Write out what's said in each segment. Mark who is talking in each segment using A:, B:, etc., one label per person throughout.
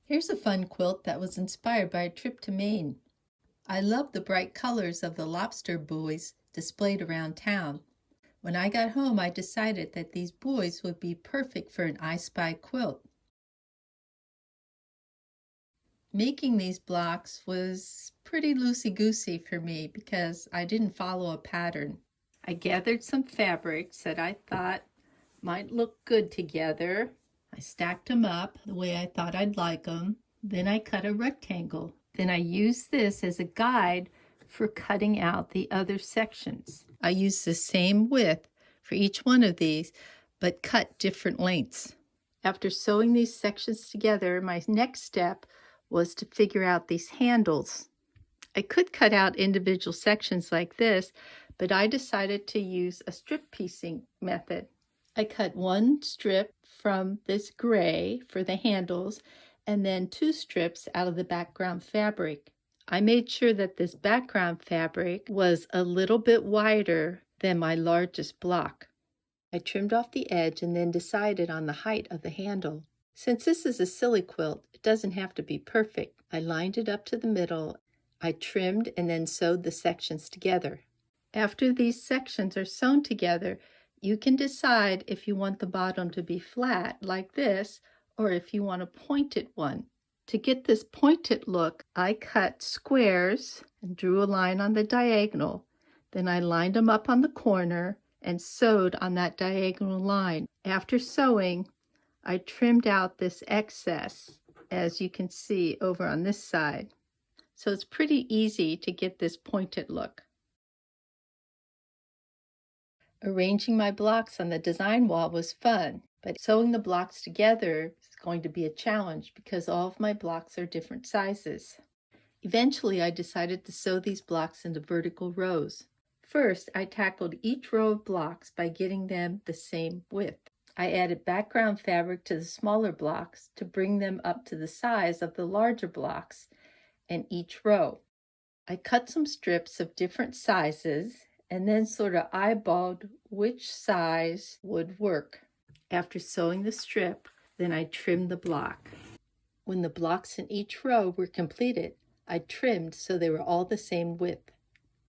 A: Here's a fun quilt that was inspired by a trip to Maine. I love the bright colors of the lobster buoys displayed around town. When I got home, I decided that these buoys would be perfect for an I Spy quilt. Making these blocks was pretty loosey-goosey for me because I didn't follow a pattern. I gathered some fabrics that I thought might look good together. I stacked them up the way I thought I'd like them. Then I cut a rectangle. Then I used this as a guide for cutting out the other sections. I used the same width for each one of these, but cut different lengths. After sewing these sections together, my next step was to figure out these handles. I could cut out individual sections like this, but I decided to use a strip piecing method. I cut one strip from this gray for the handles and then 2 strips out of the background fabric. I made sure that this background fabric was a little bit wider than my largest block. I trimmed off the edge and then decided on the height of the handle. Since this is a silly quilt, it doesn't have to be perfect. I lined it up to the middle. I trimmed and then sewed the sections together. After these sections are sewn together, you can decide if you want the bottom to be flat like this or if you want a pointed one. To get this pointed look, I cut squares and drew a line on the diagonal. Then I lined them up on the corner and sewed on that diagonal line. After sewing, I trimmed out this excess, as you can see over on this side. So it's pretty easy to get this pointed look. Arranging my blocks on the design wall was fun, but sewing the blocks together is going to be a challenge because all of my blocks are different sizes. Eventually, I decided to sew these blocks into vertical rows. First, I tackled each row of blocks by getting them the same width. I added background fabric to the smaller blocks to bring them up to the size of the larger blocks in each row. I cut some strips of different sizes and then sort of eyeballed which size would work. After sewing the strip, then I trimmed the block. When the blocks in each row were completed, I trimmed so they were all the same width.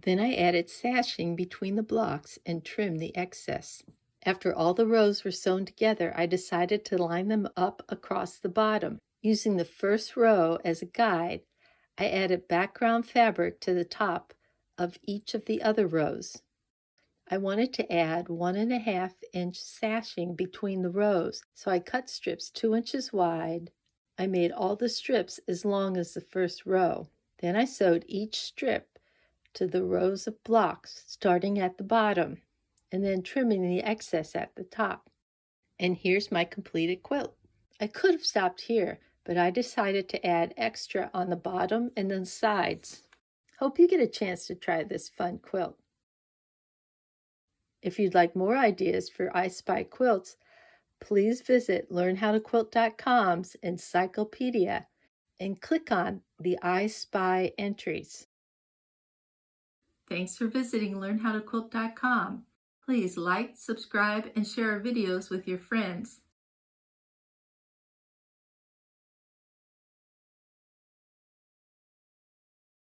A: Then I added sashing between the blocks and trimmed the excess. After all the rows were sewn together, I decided to line them up across the bottom. Using the first row as a guide, I added background fabric to the top of each of the other rows. I wanted to add 1.5 inch sashing between the rows, so I cut strips 2 inches wide. I made all the strips as long as the first row. Then I sewed each strip to the rows of blocks, starting at the bottom, and then trimming the excess at the top. And here's my completed quilt. I could have stopped here, but I decided to add extra on the bottom and then sides. Hope you get a chance to try this fun quilt. If you'd like more ideas for I Spy quilts, please visit learnhowtoquilt.com's encyclopedia and click on the I Spy entries. Thanks for visiting learnhowtoquilt.com. Please like, subscribe, and share our videos with your friends.